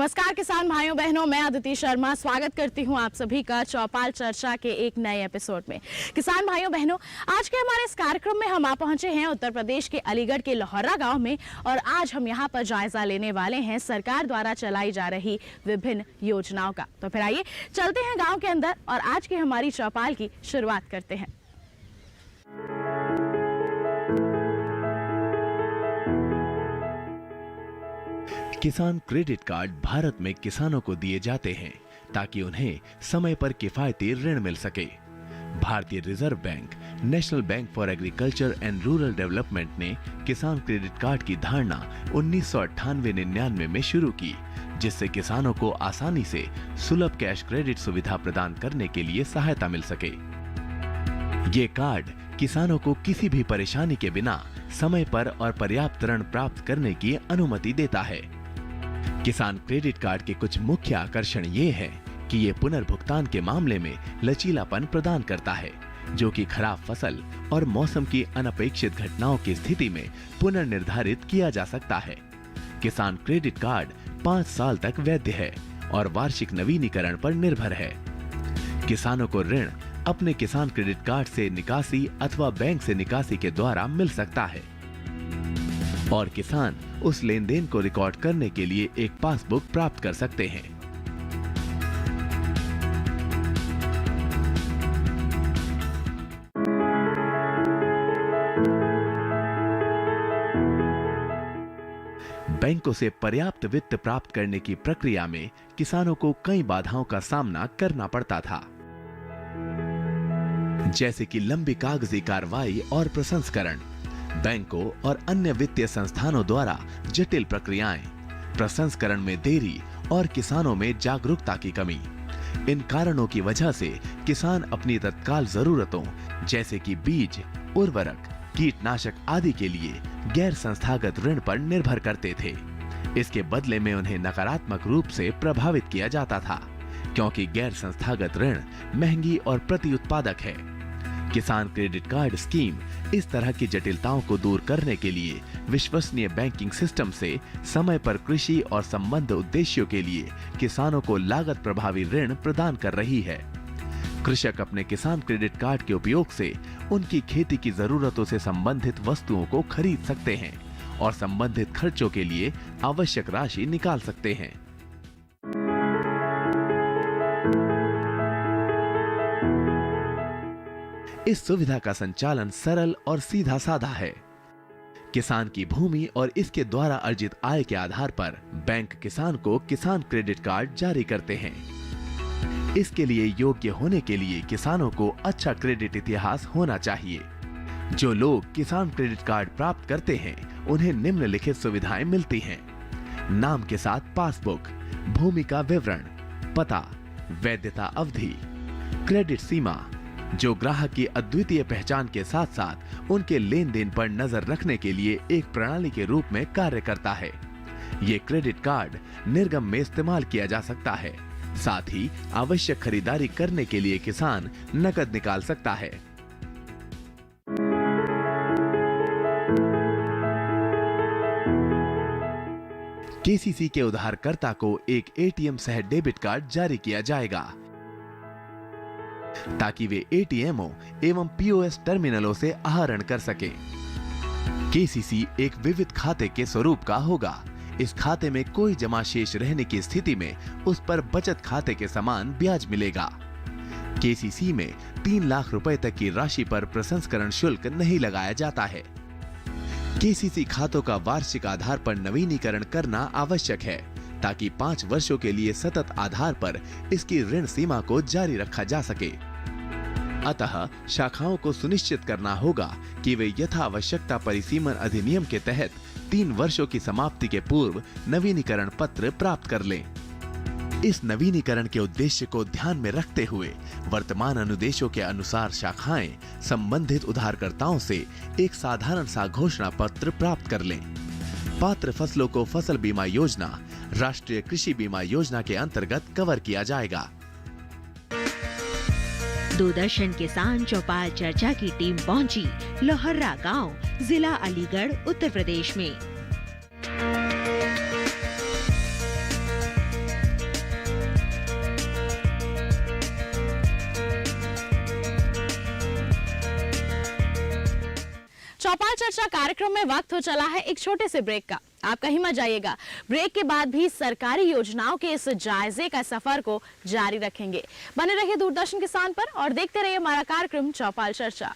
नमस्कार किसान भाइयों बहनों, मैं अदिति शर्मा स्वागत करती हूं आप सभी का चौपाल चर्चा के एक नए एपिसोड में। किसान भाइयों बहनों, आज के हमारे इस कार्यक्रम में हम आ पहुंचे हैं उत्तर प्रदेश के अलीगढ़ के लोहर्रा गांव में और आज हम यहां पर जायजा लेने वाले हैं सरकार द्वारा चलाई जा रही विभिन्न योजनाओं का। तो फिर आइए चलते हैं गाँव के अंदर और आज की हमारी चौपाल की शुरुआत करते हैं। किसान क्रेडिट कार्ड भारत में किसानों को दिए जाते हैं ताकि उन्हें समय पर किफायती ऋण मिल सके। भारतीय reserve bank, national bank for agriculture and rural development ने किसान क्रेडिट कार्ड की धारणा 1998-99 में शुरू की, जिससे किसानों को आसानी से सुलभ कैश क्रेडिट सुविधा प्रदान करने के लिए सहायता मिल सके। ये कार्ड किसानों को किसी भी परेशानी के बिना समय पर और पर्याप्त ऋण प्राप्त करने की अनुमति देता है। किसान क्रेडिट कार्ड के कुछ मुख्य आकर्षण ये है कि ये पुनर्भुगतान के मामले में लचीलापन प्रदान करता है, जो कि खराब फसल और मौसम की अनपेक्षित घटनाओं की स्थिति में पुनर्निर्धारित किया जा सकता है। किसान क्रेडिट कार्ड 5 साल तक वैध है और वार्षिक नवीनीकरण पर निर्भर है। किसानों को ऋण अपने किसान क्रेडिट कार्ड से निकासी अथवा बैंक से निकासी के द्वारा मिल सकता है और किसान उस लेनदेन को रिकॉर्ड करने के लिए एक पासबुक प्राप्त कर सकते हैं। बैंकों से पर्याप्त वित्त प्राप्त करने की प्रक्रिया में किसानों को कई बाधाओं का सामना करना पड़ता था, जैसे कि लंबी कागजी कार्रवाई और प्रसंस्करण, बैंकों और अन्य वित्तीय संस्थानों द्वारा जटिल प्रक्रियाएं, प्रसंस्करण में देरी और किसानों में जागरूकता की कमी। इन कारणों की वजह से किसान अपनी तत्काल जरूरतों जैसे कि बीज, उर्वरक, कीटनाशक आदि के लिए गैर संस्थागत ऋण पर निर्भर करते थे। इसके बदले में उन्हें नकारात्मक रूप से प्रभावित किया जाता था, क्योंकि गैर संस्थागत ऋण महंगी और प्रति उत्पादक है। किसान क्रेडिट कार्ड स्कीम इस तरह की जटिलताओं को दूर करने के लिए विश्वसनीय बैंकिंग सिस्टम से समय पर कृषि और संबद्ध उद्देश्यों के लिए किसानों को लागत प्रभावी ऋण प्रदान कर रही है। कृषक अपने किसान क्रेडिट कार्ड के उपयोग से उनकी खेती की जरूरतों से संबंधित वस्तुओं को खरीद सकते हैं और संबंधित खर्चों के लिए आवश्यक राशि निकाल सकते हैं। इस सुविधा का संचालन सरल और सीधा साधा है। किसान की भूमि और इसके द्वारा अर्जित आय के आधार पर बैंक किसान को किसान क्रेडिट कार्ड जारी करते हैं। इसके लिए योग्य होने के लिए किसानों को अच्छा क्रेडिट इतिहास होना चाहिए। जो लोग किसान क्रेडिट कार्ड प्राप्त करते हैं उन्हें निम्नलिखित सुविधाएं मिलती हैं: नाम के साथ पासबुक, भूमि का विवरण, पता, वैधता अवधि, क्रेडिट सीमा, जो ग्राहक की अद्वितीय पहचान के साथ साथ उनके लेन देन पर नजर रखने के लिए एक प्रणाली के रूप में कार्य करता है। ये क्रेडिट कार्ड निर्गम में इस्तेमाल किया जा सकता है। साथ ही आवश्यक खरीदारी करने के लिए किसान नकद निकाल सकता है। केसीसी के उधारकर्ता को एक एटीएम सह डेबिट कार्ड जारी किया जाएगा ताकि वे एटीएमओ एवं पीओएस टर्मिनलों से आहरण कर सके। केसीसी एक विविध खाते के स्वरूप का होगा। इस खाते में कोई जमा शेष रहने की स्थिति में उस पर बचत खाते के समान ब्याज मिलेगा। केसीसी में 3 लाख रुपए तक की राशि पर प्रसंस्करण शुल्क नहीं लगाया जाता है। केसीसी खातों का वार्षिक आधार पर नवीनीकरण करना आवश्यक है ताकि 5 वर्षों के लिए सतत आधार पर इसकी ऋण सीमा को जारी रखा जा सके। अतः शाखाओं को सुनिश्चित करना होगा कि वे यथावश्यकता परिसीमन अधिनियम के तहत 3 वर्षों की समाप्ति के पूर्व नवीनीकरण पत्र प्राप्त कर लें। इस नवीनीकरण के उद्देश्य को ध्यान में रखते हुए वर्तमान अनुदेशों के अनुसार शाखाएं संबंधित उधारकर्ताओं से एक साधारण सा घोषणा पत्र प्राप्त कर लें। पात्र फसलों को फसल बीमा योजना, राष्ट्रीय कृषि बीमा योजना के अंतर्गत कवर किया जाएगा। दूरदर्शन किसान चौपाल चर्चा की टीम पहुंची लोहर्रा गांव, जिला अलीगढ़, उत्तर प्रदेश में। चर्चा कार्यक्रम में वक्त हो चला है एक छोटे से ब्रेक का। आप कहीं मत जाइएगा। ब्रेक के बाद भी सरकारी योजनाओं के इस जायजे का सफर को जारी रखेंगे। बने रहिए दूरदर्शन किसान पर और देखते रहिए हमारा कार्यक्रम चौपाल चर्चा।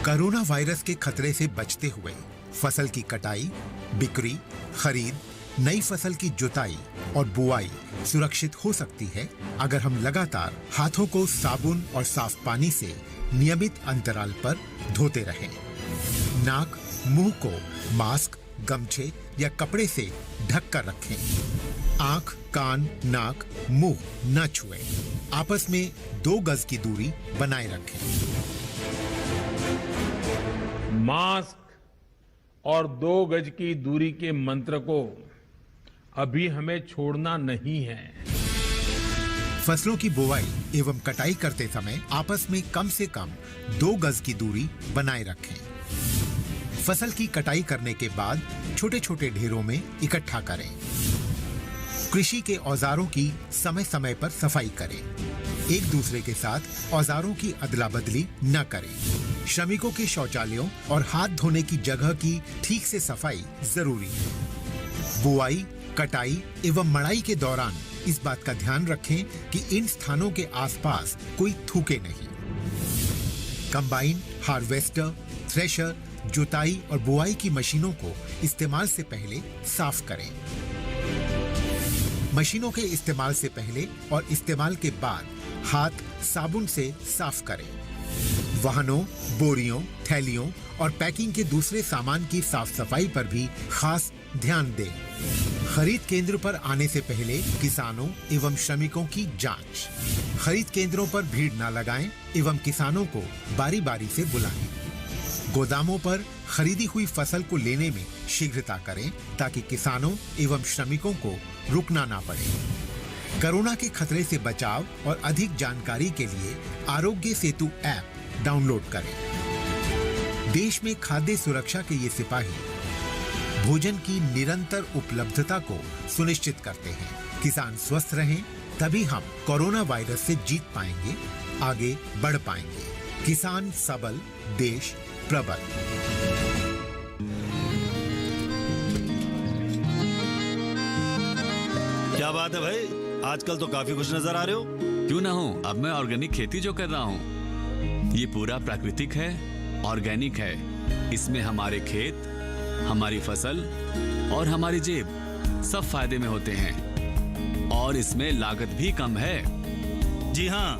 कोरोना वायरस के खतरे से बचते हुए फसल की कटाई, बिक्री, खरीद, नई फसल की जुताई और बुआई सुरक्षित हो सकती है अगर हम लगातार हाथों को साबुन और साफ पानी से नियमित अंतराल पर धोते रहें। नाक, मुंह को मास्क, गमछे या कपड़े से ढक कर रखें। आंख, कान, नाक, मुंह न छुएं। आपस में 2 गज की दूरी बनाए रखें। मास्क और 2 गज की दूरी के मंत्र को अभी हमें छोड़ना नहीं है। फसलों की बुवाई एवं कटाई करते समय आपस में कम से कम 2 गज की दूरी बनाए रखें। फसल की कटाई करने के बाद छोटे छोटे ढेरों में इकट्ठा करें। कृषि के औजारों की समय समय पर सफाई करें। एक दूसरे के साथ औजारों की अदला बदली न करें। श्रमिकों के शौचालयों और हाथ धोने की जगह की ठीक से सफाई जरूरी है। बुआई, कटाई एवं मड़ाई के दौरान इस बात का ध्यान रखें कि इन स्थानों के आसपास कोई थूके नहीं। कंबाइन, हार्वेस्टर, थ्रेशर, जुताई और बुआई की मशीनों को इस्तेमाल से पहले साफ करें। मशीनों के इस्तेमाल से पहले और इस्तेमाल के बाद हाथ साबुन से साफ करें। वाहनों, बोरियों, थैलियों और पैकिंग के दूसरे सामान की साफ सफाई पर भी खास ध्यान दें। खरीद केंद्र पर आने से पहले किसानों एवं श्रमिकों की जांच। खरीद केंद्रों पर भीड़ न लगाएं एवं किसानों को बारी बारी से बुलाएं। गोदामों पर खरीदी हुई फसल को लेने में शीघ्रता करें ताकि किसानों एवं श्रमिकों को रुकना ना पड़े। कोरोना के खतरे से बचाव और अधिक जानकारी के लिए आरोग्य सेतु ऐप डाउनलोड करें। देश में खाद्य सुरक्षा के ये सिपाही भोजन की निरंतर उपलब्धता को सुनिश्चित करते हैं। किसान स्वस्थ रहें तभी हम कोरोना वायरस से जीत पाएंगे, आगे बढ़ पाएंगे। किसान सबल, देश प्रबल। क्या बात है भाई, आजकल तो काफी खुश नजर आ रहे हो। क्यों ना हो, अब मैं ऑर्गेनिक खेती जो कर रहा हूँ ये पूरा प्राकृतिक है, ऑर्गेनिक है। इसमें हमारे खेत, हमारी फसल और हमारी जेब सब फायदे में होते हैं और इसमें लागत भी कम है। जी हाँ,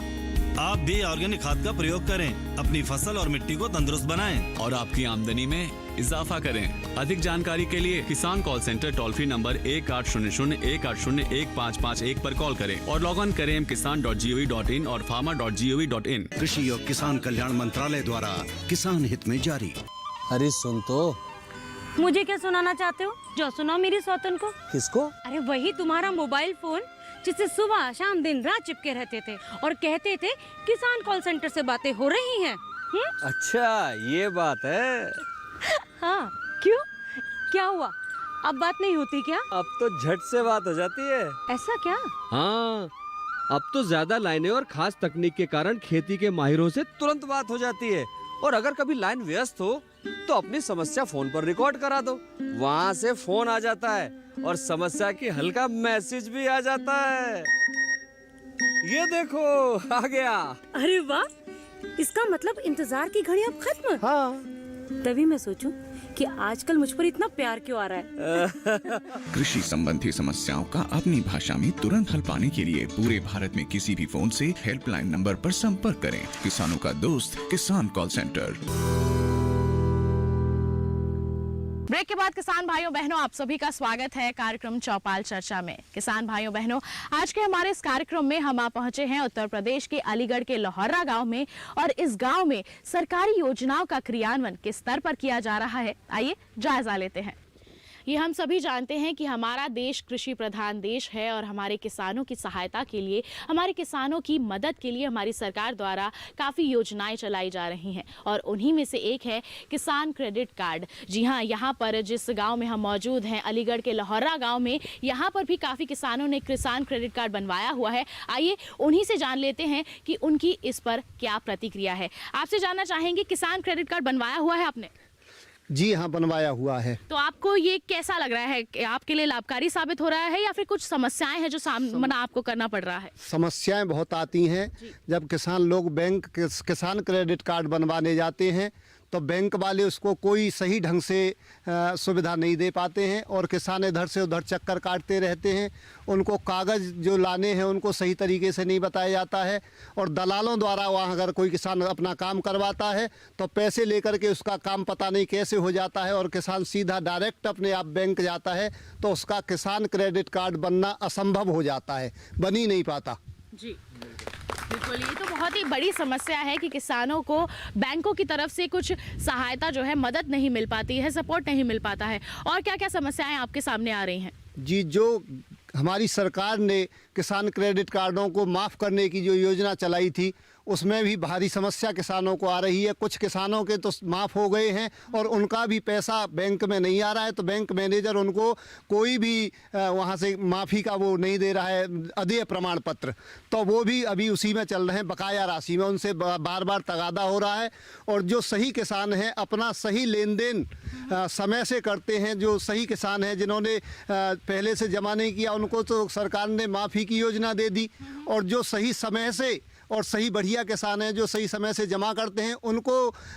आप भी ऑर्गेनिक खाद का प्रयोग करें, अपनी फसल और मिट्टी को तंदुरुस्त बनाएं और आपकी आमदनी में इजाफा करें। अधिक जानकारी के लिए किसान call centre toll free number 1800-180-1551 पर कॉल करें और लॉग ऑन करें kisan.gov.in और farmer.gov.in। कृषि और किसान कल्याण मंत्रालय द्वारा किसान हित में जारी। अरे सुन तो, मुझे क्या सुनाना चाहते हो? जो सुनाओ मेरी सौतन को। किसको? अरे वही तुम्हारा मोबाइल फोन जिससे सुबह शाम दिन रात चिपके रहते थे और कहते थे किसान कॉल सेंटर से बातें हो रही हैं। अच्छा ये बात है। हाँ, क्यों? क्या हुआ? अब बात नहीं होती क्या? अब तो झट से बात हो जाती है। ऐसा क्या? हाँ, अब तो ज्यादा लाइनें और खास तकनीक के कारण खेती के माहिरों से तुरंत बात हो जाती है। और अगर कभी लाइन व्यस्त हो तो अपनी समस्या फोन पर रिकॉर्ड करा दो, वहाँ से फोन आ जाता है और समस्या की हल का मैसेज भी आ जाता है। ये देखो आ गया। अरे वाह, इसका मतलब इंतजार की घड़ी अब खत्म। हाँ, तभी मैं सोचूं कि आजकल मुझ पर इतना प्यार क्यों आ रहा है। कृषि संबंधी समस्याओं का अपनी भाषा में तुरंत हल पाने के लिए पूरे भारत में किसी भी फोन से हेल्पलाइन नंबर पर संपर्क करें। किसानों का दोस्त किसान कॉल सेंटर। ब्रेक के बाद किसान भाइयों बहनों, आप सभी का स्वागत है कार्यक्रम चौपाल चर्चा में। किसान भाइयों बहनों, आज के हमारे इस कार्यक्रम में हम आ पहुंचे हैं उत्तर प्रदेश के अलीगढ़ के लोहर्रा गांव में और इस गांव में सरकारी योजनाओं का क्रियान्वयन किस स्तर पर किया जा रहा है, आइए जायजा लेते हैं। ये हम सभी जानते हैं कि हमारा देश कृषि प्रधान देश है और हमारे किसानों की सहायता के लिए, हमारे किसानों की मदद के लिए हमारी सरकार द्वारा काफ़ी योजनाएं चलाई जा रही हैं और उन्हीं में से एक है किसान क्रेडिट कार्ड। जी हाँ, यहाँ पर जिस गांव में हम मौजूद हैं, अलीगढ़ के लहौरा गांव में, यहाँ पर भी काफ़ी किसानों ने किसान क्रेडिट कार्ड बनवाया हुआ है। आइए उन्हीं से जान लेते हैं कि उनकी इस पर क्या प्रतिक्रिया है। आपसे जानना चाहेंगे, किसान क्रेडिट कार्ड बनवाया हुआ है आपने? जी हाँ, बनवाया हुआ है। तो आपको ये कैसा लग रहा है? आपके लिए लाभकारी साबित हो रहा है या फिर कुछ समस्याएं हैं जो सामना आपको करना पड़ रहा है? समस्याएं बहुत आती हैं। जब किसान लोग बैंक किसान क्रेडिट कार्ड बनवाने जाते हैं तो बैंक वाले उसको कोई सही ढंग से सुविधा नहीं दे पाते हैं और किसान इधर से उधर चक्कर काटते रहते हैं। उनको कागज़ जो लाने हैं उनको सही तरीके से नहीं बताया जाता है और दलालों द्वारा वहाँ अगर कोई किसान अपना काम करवाता है तो पैसे लेकर के उसका काम पता नहीं कैसे हो जाता है और किसान सीधा डायरेक्ट अपने आप बैंक जाता है तो उसका किसान क्रेडिट कार्ड बनना असंभव हो जाता है, बन ही नहीं पाता। जी बिल्कुल, ये तो बहुत ही बड़ी समस्या है कि किसानों को बैंकों की तरफ से कुछ सहायता जो है, मदद नहीं मिल पाती है, सपोर्ट नहीं मिल पाता है। और क्या क्या समस्याएं आपके सामने आ रही हैं? जी, जो हमारी सरकार ने किसान क्रेडिट कार्डों को माफ़ करने की जो योजना चलाई थी उसमें भी भारी समस्या किसानों को आ रही है। कुछ किसानों के तो माफ़ हो गए हैं और उनका भी पैसा बैंक में नहीं आ रहा है तो बैंक मैनेजर उनको कोई भी वहाँ से माफ़ी का वो नहीं दे रहा है, अदेय प्रमाण पत्र, तो वो भी अभी उसी में चल रहे हैं, बकाया राशि में उनसे बार बार तगादा हो रहा है। और जो सही किसान हैं अपना सही लेन देन समय से करते हैं, जो सही किसान हैं जिन्होंने पहले से जमा नहीं किया उनको तो सरकार ने माफ़ी की योजना दे दी और जो सही समय से और सही बढ़िया किसान हैं जो सही समय से जमा करते हैं उनको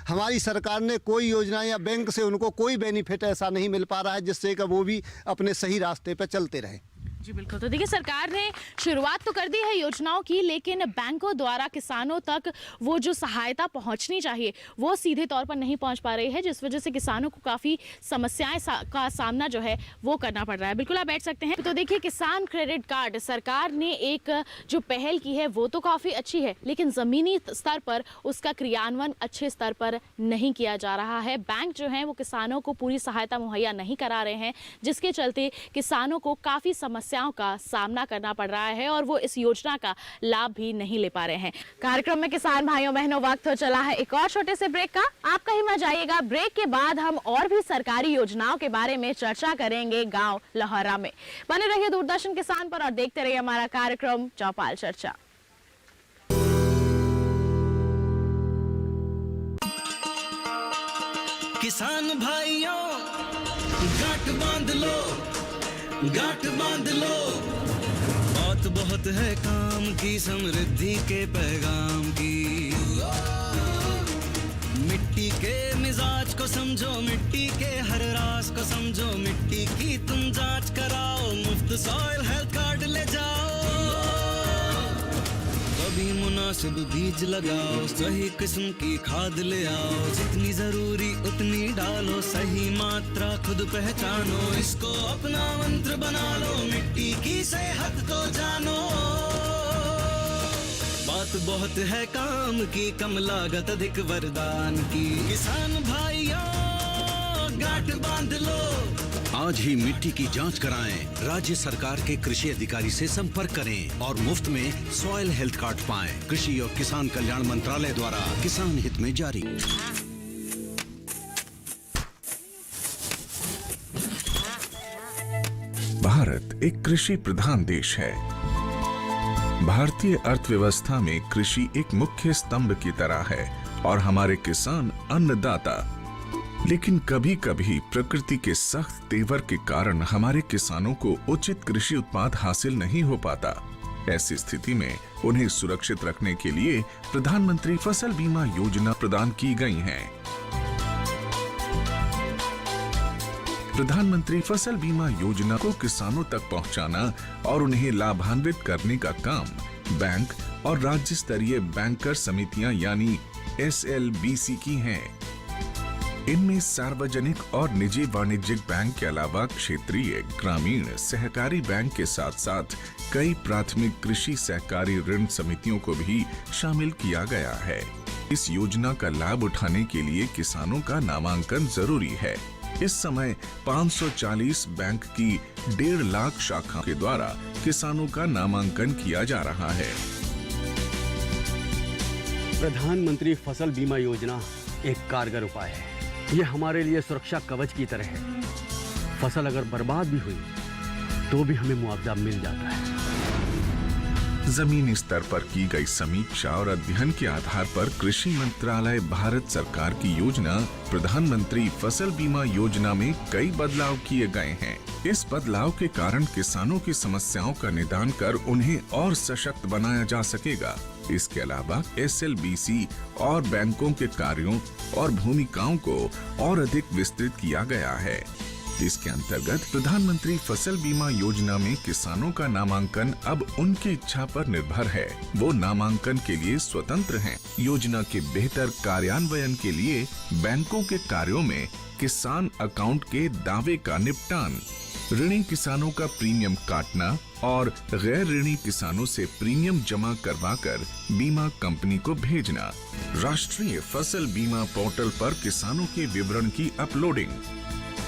हमारी सरकार ने कोई योजना या बैंक से उनको कोई बेनिफिट ऐसा नहीं मिल पा रहा है जिससे कि वो भी अपने सही रास्ते पर चलते रहें। जी बिल्कुल, तो देखिए सरकार ने शुरुआत तो कर दी है योजनाओं की, लेकिन बैंकों द्वारा किसानों तक वो जो सहायता पहुंचनी चाहिए वो सीधे तौर पर नहीं पहुंच पा रही है, जिस वजह से किसानों को काफ़ी समस्याएं का सामना जो है वो करना पड़ रहा है। बिल्कुल, आप बैठ सकते हैं। तो देखिए, किसान क्रेडिट कार्ड सरकार ने एक जो पहल की है वो तो काफ़ी अच्छी है, लेकिन ज़मीनी स्तर पर उसका क्रियान्वयन अच्छे स्तर पर नहीं किया जा रहा है। बैंक जो है वो किसानों को पूरी सहायता मुहैया नहीं करा रहे हैं, जिसके चलते किसानों को काफ़ी समस्याओं का सामना करना पड़ रहा है और वो इस योजना का लाभ भी नहीं ले पा रहे हैं। कार्यक्रम में किसान भाइयों बहनों, वक्त हो चला है एक और छोटे से ब्रेक का। आप कहीं मत जाइएगा, ब्रेक के बाद हम और भी सरकारी योजनाओं के बारे में चर्चा करेंगे गांव लहौरा में। बने रहिए दूरदर्शन किसान पर और देखते रहिए हमारा कार्यक्रम चौपाल चर्चा। किसान भाइयों गांठ बांध लो, गांठ बांध लो, बात बहुत है काम की, समृद्धि के पैगाम की। मिट्टी के मिजाज को समझो, मिट्टी के हर राज को समझो, मिट्टी की तुम जांच कराओ, मुफ्त सॉइल हेल्थ कार्ड ले जाओ। कभी मुनासिब बीज लगाओ, सही किस्म की खाद ले आओ, जितनी जरूरी उतनी डालो, सही मात्रा खुद पहचानो, इसको अपना मंत्र बना लो, मिट्टी की सेहत को जानो। बात बहुत है काम की, कम लागत अधिक वरदान की। किसान भाइयों गांठ बांध लो, आज ही मिट्टी की जांच कराएं, राज्य सरकार के कृषि अधिकारी से संपर्क करें और मुफ्त में सॉइल हेल्थ कार्ड पाएं। कृषि और किसान कल्याण मंत्रालय द्वारा किसान हित में जारी। भारत एक कृषि प्रधान देश है। भारतीय अर्थव्यवस्था में कृषि एक मुख्य स्तंभ की तरह है और हमारे किसान अन्नदाता। लेकिन कभी कभी प्रकृति के सख्त तेवर के कारण हमारे किसानों को उचित कृषि उत्पाद हासिल नहीं हो पाता। ऐसी स्थिति में उन्हें सुरक्षित रखने के लिए प्रधानमंत्री फसल बीमा योजना प्रदान की गई है। प्रधानमंत्री फसल बीमा योजना को किसानों तक पहुंचाना और उन्हें लाभान्वित करने का काम बैंक और राज्य स्तरीय बैंकर समितियां यानी SLBC की हैं। इनमें सार्वजनिक और निजी वाणिज्यिक बैंक के अलावा क्षेत्रीय, ग्रामीण, सहकारी बैंक के साथ साथ कई प्राथमिक कृषि सहकारी ऋण समितियों को भी शामिल किया गया है। इस योजना का लाभ उठाने के लिए किसानों का नामांकन जरूरी है। इस समय 540 बैंक की 1.5 लाख शाखा के द्वारा किसानों का नामांकन किया जा रहा है। प्रधानमंत्री फसल बीमा योजना एक कारगर उपाय है। ये हमारे लिए सुरक्षा कवच की तरह है। फसल अगर बर्बाद भी हुई तो भी हमें मुआवजा मिल जाता है। जमीनी स्तर पर की गई समीक्षा और अध्ययन के आधार पर कृषि मंत्रालय भारत सरकार की योजना प्रधानमंत्री फसल बीमा योजना में कई बदलाव किए गए हैं। इस बदलाव के कारण किसानों की समस्याओं का निदान कर उन्हें और सशक्त बनाया जा सकेगा। इसके अलावा SLBC और बैंकों के कार्यों और भूमिकाओं को और अधिक विस्तृत किया गया है। इसके अंतर्गत प्रधानमंत्री फसल बीमा योजना में किसानों का नामांकन अब उनकी इच्छा पर निर्भर है। वो नामांकन के लिए स्वतंत्र हैं। योजना के बेहतर कार्यान्वयन के लिए बैंकों के कार्यों में किसान अकाउंट के दावे का निपटान, ऋणी किसानों का प्रीमियम काटना और गैर ऋणी किसानों से प्रीमियम जमा करवाकर बीमा कंपनी को भेजना, राष्ट्रीय फसल बीमा पोर्टल पर किसानों के विवरण की अपलोडिंग,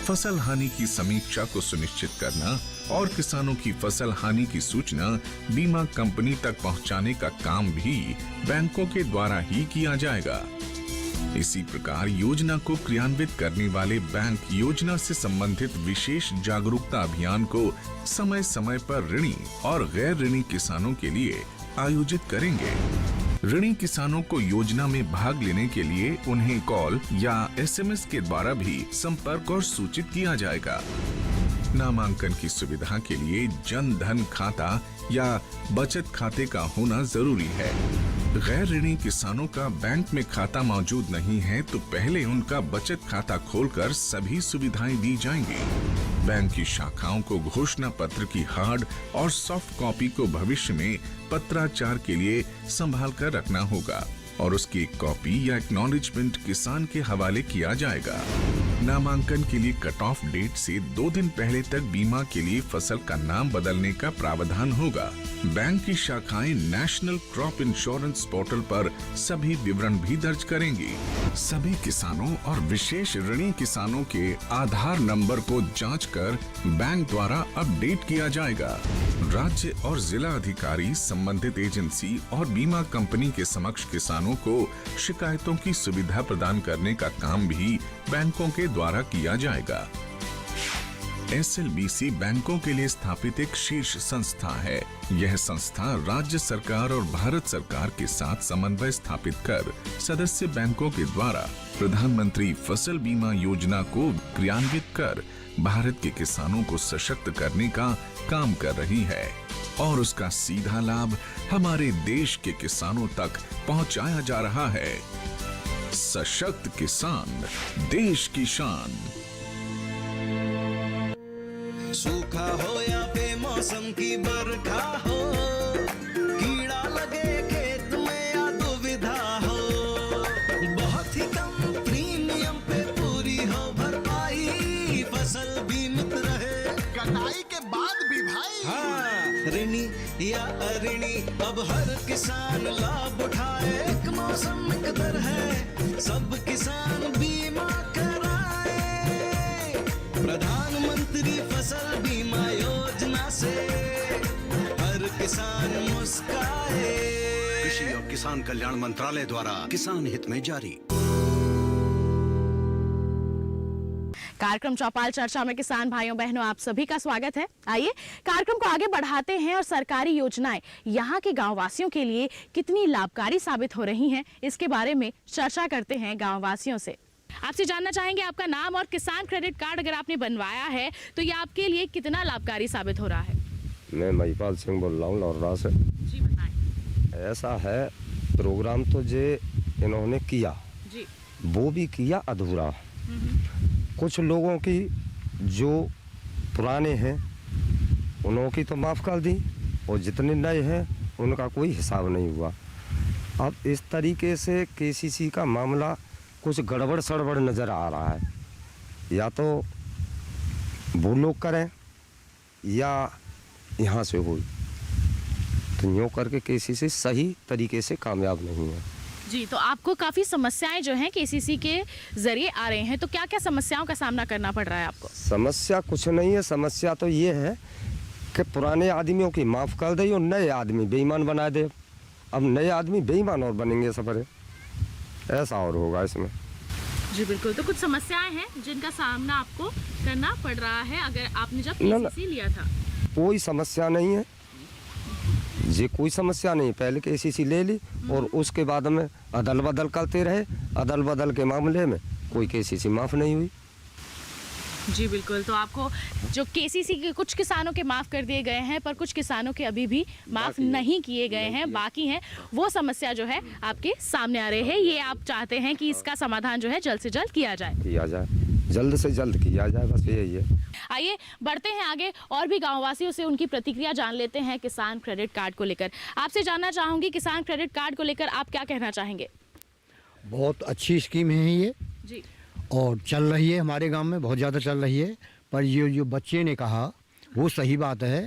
फसल हानि की समीक्षा को सुनिश्चित करना और किसानों की फसल हानि की सूचना बीमा कंपनी तक पहुंचाने का काम भी बैंकों के द्वारा ही किया जाएगा। इसी प्रकार योजना को क्रियान्वित करने वाले बैंक योजना से संबंधित विशेष जागरूकता अभियान को समय समय पर ऋणी और गैर ऋणी किसानों के लिए आयोजित करेंगे। ऋणी किसानों को योजना में भाग लेने के लिए उन्हें कॉल या SMS के द्वारा भी संपर्क और सूचित किया जाएगा। नामांकन की सुविधा के लिए जन धन खाता या बचत खाते का होना जरूरी है। गैर ऋणी किसानों का बैंक में खाता मौजूद नहीं है तो पहले उनका बचत खाता खोलकर सभी सुविधाएं दी जाएंगी। बैंक की शाखाओं को घोषणा पत्र की हार्ड और सॉफ्ट कॉपी को भविष्य में पत्राचार के लिए संभाल कर रखना होगा और उसकी एक कॉपी या एक्नॉलेजमेंट किसान के हवाले किया जाएगा। नामांकन के लिए कट ऑफ डेट से 2 दिन पहले तक बीमा के लिए फसल का नाम बदलने का प्रावधान होगा। बैंक की शाखाएं नेशनल क्रॉप इंश्योरेंस पोर्टल पर सभी विवरण भी दर्ज करेंगी। सभी किसानों और विशेष ऋणी किसानों के आधार नंबर को जांचकर बैंक द्वारा अपडेट किया जाएगा। राज्य और जिला अधिकारी संबंधित एजेंसी और बीमा कंपनी के समक्ष किसानों को शिकायतों की सुविधा प्रदान करने का काम भी बैंकों के द्वारा किया जाएगा। SLBC बैंकों के लिए स्थापित एक शीर्ष संस्था है। यह संस्था राज्य सरकार और भारत सरकार के साथ समन्वय स्थापित कर सदस्य बैंकों के द्वारा प्रधानमंत्री फसल बीमा योजना को क्रियान्वित कर भारत के किसानों को सशक्त करने का काम कर रही है और उसका सीधा लाभ हमारे देश के किसानों तक पहुंचाया जा रहा है। सशक्त किसान, देश की शान। सूखा हो या बेमौसम की बरखा हो, कीड़ा लगे खेत में या दुविधा हो, बहुत ही कम प्रीमियम पे पूरी हो भरपाई, फसल बीमित रहे कटाई के बाद भी भाई। हाँ, ऋणी या अऋणी अब हर किसान लाभ उठाए। एक मौसम एक दर है, सब किसान बीमा कराए। प्रधानमंत्री फसल बीमा योजना से हर किसान मुस्काए। कृषि और किसान कल्याण मंत्रालय द्वारा किसान हित में जारी। कार्यक्रम चौपाल चर्चा में किसान भाइयों बहनों आप सभी का स्वागत है। आइए कार्यक्रम को आगे बढ़ाते हैं और सरकारी योजनाएं यहाँ के गांव वासियों के लिए कितनी लाभकारी साबित हो रही हैं, इसके बारे में चर्चा करते हैं गांव वासियों से। आपसे जानना चाहेंगे आपका नाम और किसान क्रेडिट कार्ड अगर आपने बनवाया है तो ये आपके लिए कितना लाभकारी साबित हो रहा है। मैं महिपाल सिंह बोल रहा हूँ लौरा से। जी बताएं। ऐसा है, प्रोग्राम तो जे इन्होंने किया जी, वो भी किया अधूरा। कुछ लोगों की जो पुराने हैं उन्हों की तो माफ़ कर दी और जितने नए हैं उनका कोई हिसाब नहीं हुआ। अब इस तरीके से KCC का मामला कुछ गड़बड़ सड़बड़ नज़र आ रहा है। या तो वो लोग करें या यहाँ से हो, तो यूँ करके KCC सही तरीके से कामयाब नहीं है। जी, तो आपको काफ़ी समस्याएं जो हैं केसीसी के ज़रिए आ रहे हैं, तो क्या क्या समस्याओं का सामना करना पड़ रहा है आपको? समस्या कुछ नहीं है, समस्या तो ये है कि पुराने आदमियों की माफ़ कर दे और नए आदमी बेईमान बना दे। अब नए आदमी बेईमान और बनेंगे सफरे, ऐसा और होगा इसमें। जी बिल्कुल, तो कुछ समस्याएं हैं जिनका सामना आपको करना पड़ रहा है अगर आपने जब केसीसी लिया था? कोई समस्या नहीं है जी, कोई समस्या नहीं। पहले केसीसी ले ली और उसके बाद में अदल बदल करते रहे, अदल बदल के मामले में कोई केसीसी माफ़ नहीं हुई। जी बिल्कुल, तो आपको जो केसीसी के कुछ किसानों के माफ़ कर दिए गए हैं पर कुछ किसानों के अभी भी माफ़ नहीं किए गए हैं, बाकी हैं, वो समस्या जो है आपके सामने आ रही है। ये आप चाहते हैं कि इसका समाधान जो है जल्द से जल्द किया जाए? किया जाए, जल्द से जल्द किया जाए, बस यही है। आइए बढ़ते हैं आगे और भी गांववासियों से उनकी प्रतिक्रिया जान लेते हैं किसान क्रेडिट कार्ड को लेकर। आपसे जानना चाहूँगी किसान क्रेडिट कार्ड को लेकर आप क्या कहना चाहेंगे? बहुत अच्छी स्कीम है ये जी, और चल रही है हमारे गांव में, बहुत ज़्यादा चल रही है। पर ये जो बच्चे ने कहा वो सही बात है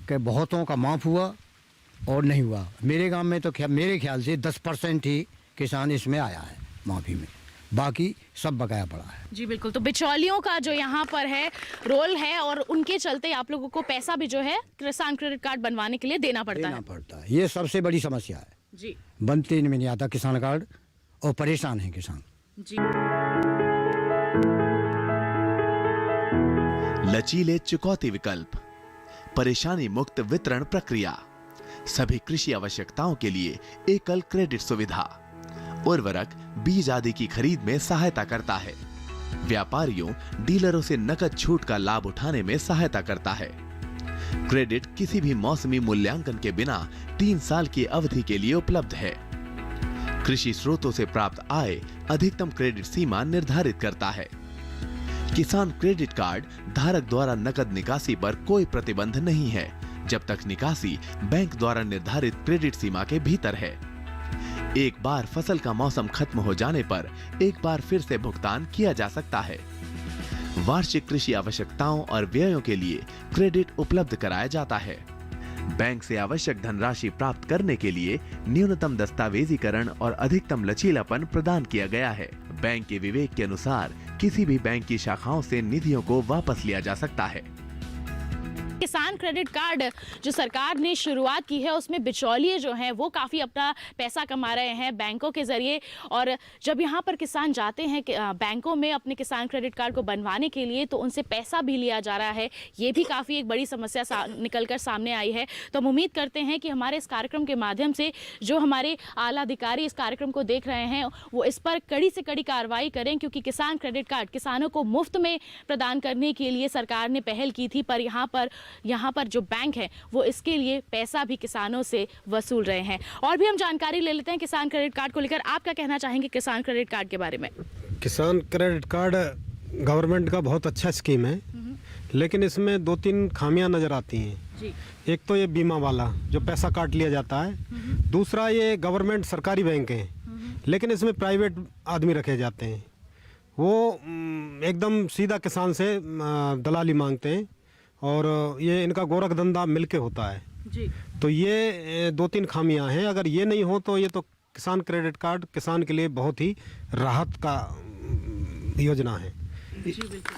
कि बहुतों का माफ़ हुआ और नहीं हुआ। मेरे गांव में तो मेरे ख्याल से 10% ही किसान इसमें आया है माफ़ी में, बाकी सब बकाया पड़ा है। जी बिल्कुल, तो बिचौलियों का जो यहाँ पर है रोल है और उनके चलते आप लोगों को पैसा भी जो है किसान क्रेडिट कार्ड बनवाने के लिए देना पड़ता है। ये सबसे बड़ी समस्या है जी, बनते में नहीं आता किसान कार्ड और परेशान है किसान जी। लचीले चुकौती विकल्प, परेशानी मुक्त वितरण प्रक्रिया, सभी कृषि आवश्यकताओं के लिए एकल क्रेडिट सुविधा, उर्वरक बीज आदि की खरीद में सहायता करता है, व्यापारियों डीलरों से नकद छूट का लाभ उठाने में सहायता करता है। क्रेडिट किसी भी मौसमी मूल्यांकन के बिना 3 साल की अवधि के लिए उपलब्ध है। कृषि स्रोतों से प्राप्त आय अधिकतम क्रेडिट सीमा निर्धारित करता है। किसान क्रेडिट कार्ड धारक द्वारा नकद निकासी पर कोई प्रतिबंध नहीं है जब तक निकासी बैंक द्वारा निर्धारित क्रेडिट सीमा के भीतर है। एक बार फसल का मौसम खत्म हो जाने पर एक बार फिर से भुगतान किया जा सकता है। वार्षिक कृषि आवश्यकताओं और व्ययों के लिए क्रेडिट उपलब्ध कराया जाता है। बैंक से आवश्यक धनराशि प्राप्त करने के लिए न्यूनतम दस्तावेजीकरण और अधिकतम लचीलापन प्रदान किया गया है। बैंक के विवेक के अनुसार किसी भी बैंक की शाखाओं से निधियों को वापस लिया जा सकता है। किसान क्रेडिट कार्ड जो सरकार ने शुरुआत की है उसमें बिचौलिए जो हैं वो काफ़ी अपना पैसा कमा रहे हैं बैंकों के ज़रिए, और जब यहाँ पर किसान जाते हैं बैंकों में अपने किसान क्रेडिट कार्ड को बनवाने के लिए तो उनसे पैसा भी लिया जा रहा है। ये भी काफ़ी एक बड़ी समस्या निकलकर सामने आई है। तो हम उम्मीद करते हैं कि हमारे इस कार्यक्रम के माध्यम से जो हमारे आला अधिकारी इस कार्यक्रम को देख रहे हैं वो इस पर कड़ी से कड़ी कार्रवाई करें, क्योंकि किसान क्रेडिट कार्ड किसानों को मुफ्त में प्रदान करने के लिए सरकार ने पहल की थी, पर यहाँ पर जो बैंक है वो इसके लिए पैसा भी किसानों से वसूल रहे हैं। और भी हम जानकारी ले लेते हैं किसान क्रेडिट कार्ड को लेकर। आप क्या कहना चाहेंगे किसान क्रेडिट कार्ड के बारे में? किसान क्रेडिट कार्ड गवर्नमेंट का बहुत अच्छा स्कीम है, लेकिन इसमें 2-3 खामियां नज़र आती हैं जी। एक तो ये बीमा वाला जो पैसा काट लिया जाता है, दूसरा ये गवर्नमेंट सरकारी बैंक है लेकिन इसमें प्राइवेट आदमी रखे जाते हैं, वो एकदम सीधा किसान से दलाली मांगते हैं और ये इनका गोरख धंधा मिलके होता है जी। तो ये 2-3 खामियां हैं। अगर ये नहीं हो तो ये तो किसान क्रेडिट कार्ड किसान के लिए बहुत ही राहत का योजना है। जी बिल्कुल।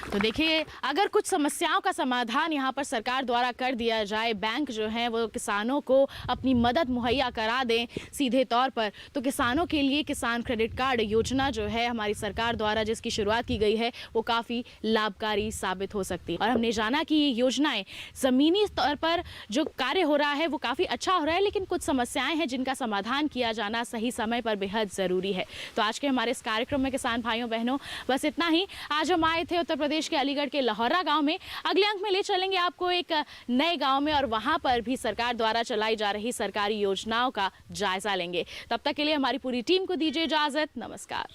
तो देखिए, अगर कुछ समस्याओं का समाधान यहाँ पर सरकार द्वारा कर दिया जाए, बैंक जो है वो किसानों को अपनी मदद मुहैया करा दें सीधे तौर पर, तो किसानों के लिए किसान क्रेडिट कार्ड योजना जो है हमारी सरकार द्वारा जिसकी शुरुआत की गई है वो काफ़ी लाभकारी साबित हो सकती है। और हमने जाना कि ये योजनाएं ज़मीनी स्तर पर जो कार्य हो रहा है वो काफ़ी अच्छा हो रहा है, लेकिन कुछ समस्याएं हैं जिनका समाधान किया जाना सही समय पर बेहद ज़रूरी है। तो आज के हमारे इस कार्यक्रम में किसान भाइयों बहनों बस इतना ही। आज हम आए थे उत्तर प्रदेश के अलीगढ़ के लहौरा गांव में। अगले अंक में ले चलेंगे आपको एक नए गांव में और वहां पर भी सरकार द्वारा चलाई जा रही सरकारी योजनाओं का जायजा लेंगे। तब तक के लिए हमारी पूरी टीम को दीजिए इजाजत। नमस्कार।